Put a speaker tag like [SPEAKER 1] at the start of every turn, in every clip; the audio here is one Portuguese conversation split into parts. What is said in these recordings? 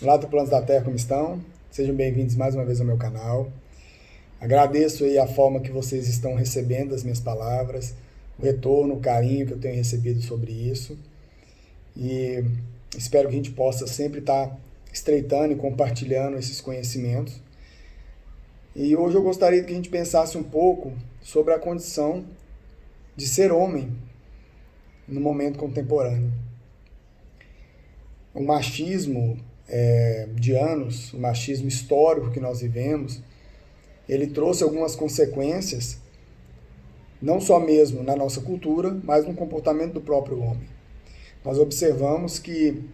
[SPEAKER 1] Olá, tripulantes da Terra, como estão? Sejam bem-vindos mais uma vez ao meu canal. Agradeço aí a forma que vocês estão recebendo as minhas palavras, o retorno, o carinho que eu tenho recebido sobre isso. E espero que a gente possa sempre estar estreitando e compartilhando esses conhecimentos. E hoje eu gostaria que a gente pensasse um pouco sobre a condição de ser homem no momento contemporâneo. O machismo de anos, o machismo histórico que nós vivemos, ele trouxe algumas consequências, não só mesmo na nossa cultura, mas no comportamento do próprio homem. Nós observamos que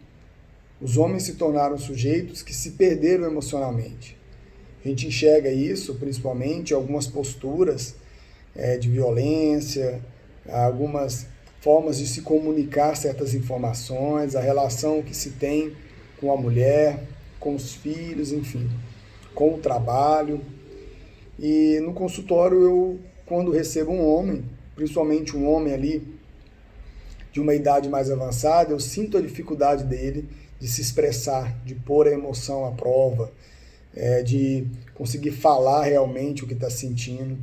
[SPEAKER 1] os homens se tornaram sujeitos que se perderam emocionalmente. A gente enxerga isso principalmente em algumas posturas de violência, algumas formas de se comunicar certas informações, a relação que se tem com a mulher, com os filhos, enfim, com o trabalho. E no consultório eu, quando recebo um homem, principalmente um homem ali de uma idade mais avançada, eu sinto a dificuldade dele de se expressar, de pôr a emoção à prova, de conseguir falar realmente o que está sentindo.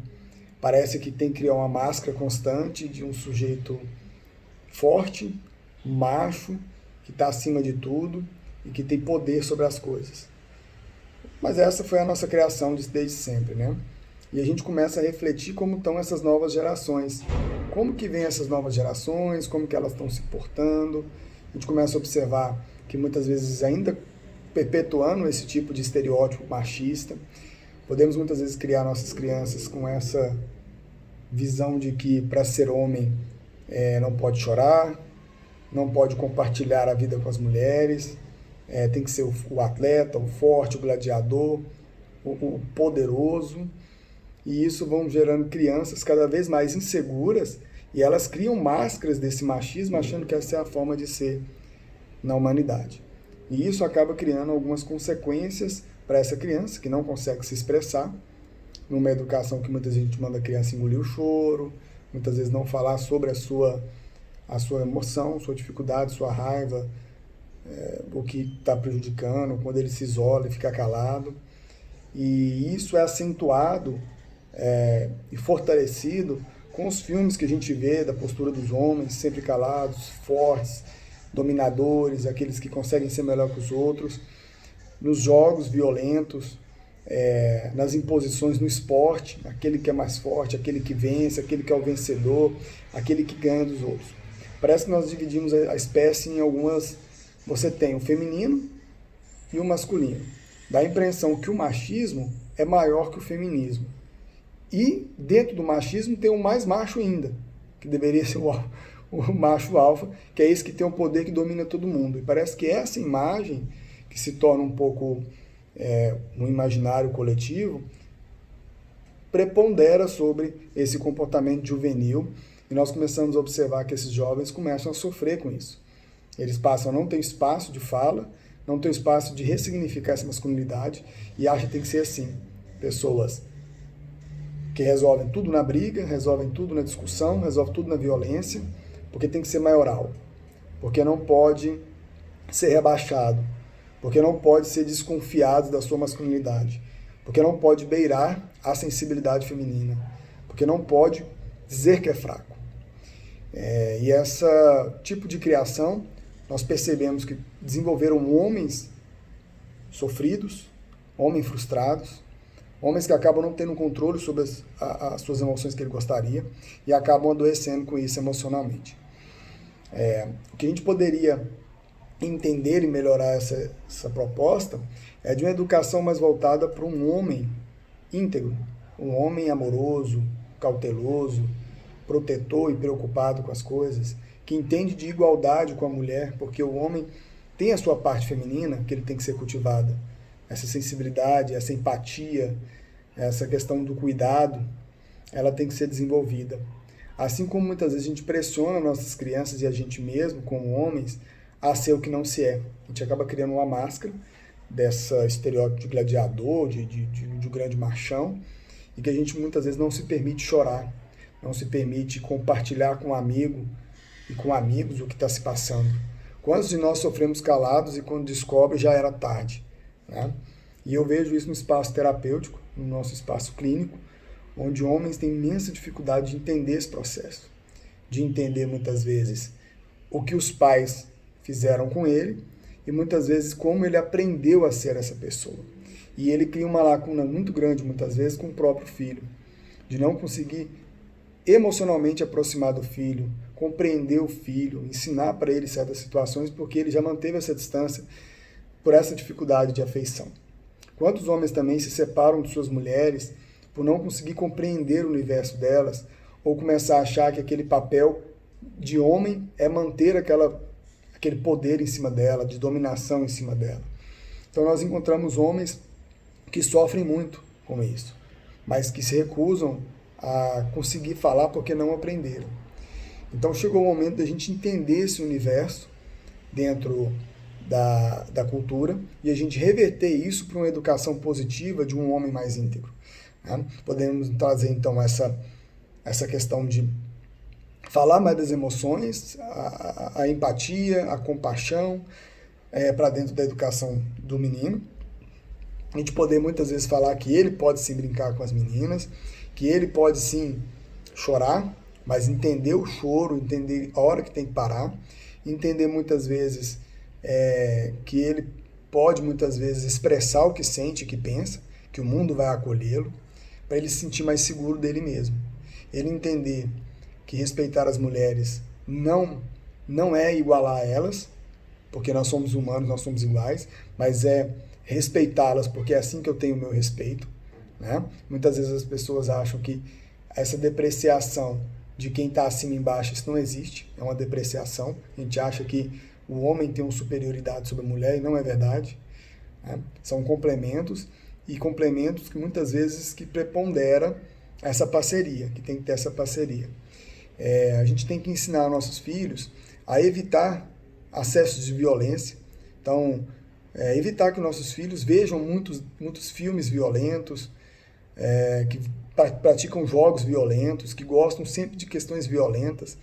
[SPEAKER 1] Parece que tem que criar uma máscara constante de um sujeito forte, macho, que está acima de tudo e que tem poder sobre as coisas. Mas essa foi a nossa criação desde sempre, né? E a gente começa a refletir como estão essas novas gerações. Como que vêm essas novas gerações, como que elas estão se portando. A gente começa a observar que muitas vezes ainda perpetuando esse tipo de estereótipo machista, podemos muitas vezes criar nossas crianças com essa visão de que para ser homem não pode chorar, não pode compartilhar a vida com as mulheres, tem que ser o atleta, o forte, o gladiador, o poderoso. E isso vão gerando crianças cada vez mais inseguras e elas criam máscaras desse machismo achando que essa é a forma de ser na humanidade. E isso acaba criando algumas consequências para essa criança que não consegue se expressar, numa educação que muitas vezes a gente manda a criança engolir o choro, muitas vezes não falar sobre a sua emoção, sua dificuldade, sua raiva, o que está prejudicando, quando ele se isola e fica calado. E isso é acentuado e fortalecido com os filmes que a gente vê da postura dos homens, sempre calados, fortes, dominadores, aqueles que conseguem ser melhor que os outros, nos jogos violentos, nas imposições no esporte, aquele que é mais forte, aquele que vence, aquele que é o vencedor, aquele que ganha dos outros. Parece que nós dividimos a espécie em algumas. Você tem o feminino e o masculino. Dá a impressão que o machismo é maior que o feminismo. E dentro do machismo tem o mais macho ainda, que deveria ser o macho alfa, que é esse que tem o poder que domina todo mundo. E parece que essa imagem, que se torna um pouco no imaginário coletivo, prepondera sobre esse comportamento juvenil. E nós começamos a observar que esses jovens começam a sofrer com isso. Eles passam a não ter espaço de fala, não ter espaço de ressignificar essa masculinidade e acham que tem que ser assim. Pessoas que resolvem tudo na briga, resolvem tudo na discussão, resolvem tudo na violência, porque tem que ser maioral, porque não pode ser rebaixado, porque não pode ser desconfiado da sua masculinidade, porque não pode beirar a sensibilidade feminina, porque não pode dizer que é fraco. E esse tipo de criação, nós percebemos que desenvolveram homens sofridos, homens frustrados, homens que acabam não tendo controle sobre as suas emoções que ele gostaria e acabam adoecendo com isso emocionalmente. O que a gente poderia entender e melhorar essa proposta é de uma educação mais voltada para um homem íntegro, um homem amoroso, cauteloso, protetor e preocupado com as coisas, que entende de igualdade com a mulher, porque o homem tem a sua parte feminina que ele tem que ser cultivada. Essa sensibilidade, essa empatia, essa questão do cuidado, ela tem que ser desenvolvida. Assim como muitas vezes a gente pressiona nossas crianças e a gente mesmo, como homens, a ser o que não se é. A gente acaba criando uma máscara dessa estereótipo de gladiador, de grande machão, e que a gente muitas vezes não se permite chorar, não se permite compartilhar com um amigo e com amigos o que está se passando. Quantos de nós sofremos calados e quando descobre já era tarde, né? E eu vejo isso no espaço terapêutico, no nosso espaço clínico, onde homens têm imensa dificuldade de entender esse processo, de entender muitas vezes o que os pais fizeram com ele e muitas vezes como ele aprendeu a ser essa pessoa. E ele cria uma lacuna muito grande, muitas vezes, com o próprio filho, de não conseguir emocionalmente aproximar do filho, compreender o filho, ensinar para ele certas situações, porque ele já manteve essa distância por essa dificuldade de afeição. Quantos homens também se separam de suas mulheres por não conseguir compreender o universo delas, ou começar a achar que aquele papel de homem é manter aquele poder em cima dela, de dominação em cima dela. Então nós encontramos homens que sofrem muito com isso, mas que se recusam a conseguir falar porque não aprenderam. Então chegou o momento da gente entender esse universo dentro da cultura e a gente reverter isso para uma educação positiva de um homem mais íntegro, né? Podemos trazer então essa questão de falar mais das emoções, a empatia, a compaixão para dentro da educação do menino. A gente poder muitas vezes falar que ele pode sim brincar com as meninas, que ele pode sim chorar, mas entender o choro, entender a hora que tem que parar, entender muitas vezes que ele pode muitas vezes expressar o que sente, o que pensa, que o mundo vai acolhê-lo, para ele se sentir mais seguro dele mesmo. Ele entender que respeitar as mulheres não é igualar a elas, porque nós somos humanos, nós somos iguais, mas é respeitá-las, porque é assim que eu tenho o meu respeito, né? Muitas vezes as pessoas acham que essa depreciação de quem está acima e embaixo, isso não existe, é uma depreciação. A gente acha que o homem tem uma superioridade sobre a mulher e não é verdade, né? São complementos, e complementos que muitas vezes que prepondera essa parceria, que tem que ter essa parceria. A gente tem que ensinar nossos filhos a evitar acessos de violência. Então, evitar que nossos filhos vejam muitos filmes violentos, que praticam jogos violentos, que gostam sempre de questões violentas.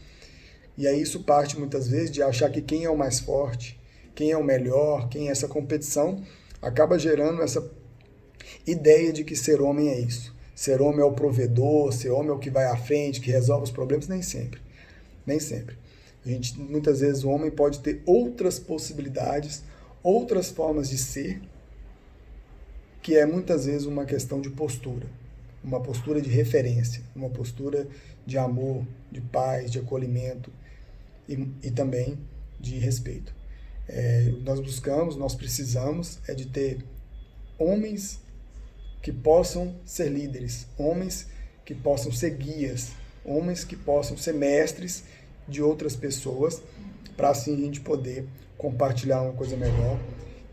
[SPEAKER 1] E aí isso parte muitas vezes de achar que quem é o mais forte, quem é o melhor, quem é essa competição, acaba gerando essa ideia de que ser homem é isso. Ser homem é o provedor, ser homem é o que vai à frente, que resolve os problemas. Nem sempre. Nem sempre. Muitas vezes o homem pode ter outras possibilidades, outras formas de ser, que é muitas vezes uma questão de postura, uma postura de referência, uma postura de amor, de paz, de acolhimento e também de respeito. Nós precisamos de ter homens que possam ser líderes, homens que possam ser guias, homens que possam ser mestres de outras pessoas, para assim a gente poder compartilhar uma coisa melhor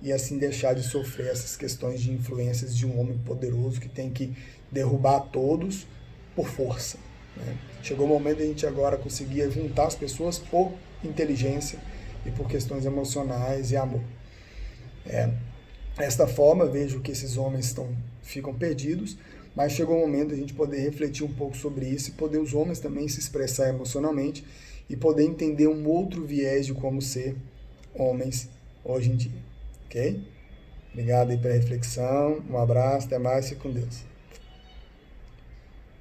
[SPEAKER 1] e assim deixar de sofrer essas questões de influências de um homem poderoso que tem que derrubar todos por força, né? Chegou o momento de a gente agora conseguir juntar as pessoas por inteligência e por questões emocionais e amor. Desta forma, vejo que esses homens ficam perdidos, mas chegou o momento de a gente poder refletir um pouco sobre isso e poder os homens também se expressar emocionalmente e poder entender um outro viés de como ser homens hoje em dia. Ok? Obrigado aí pela reflexão, um abraço, até mais, fique com Deus.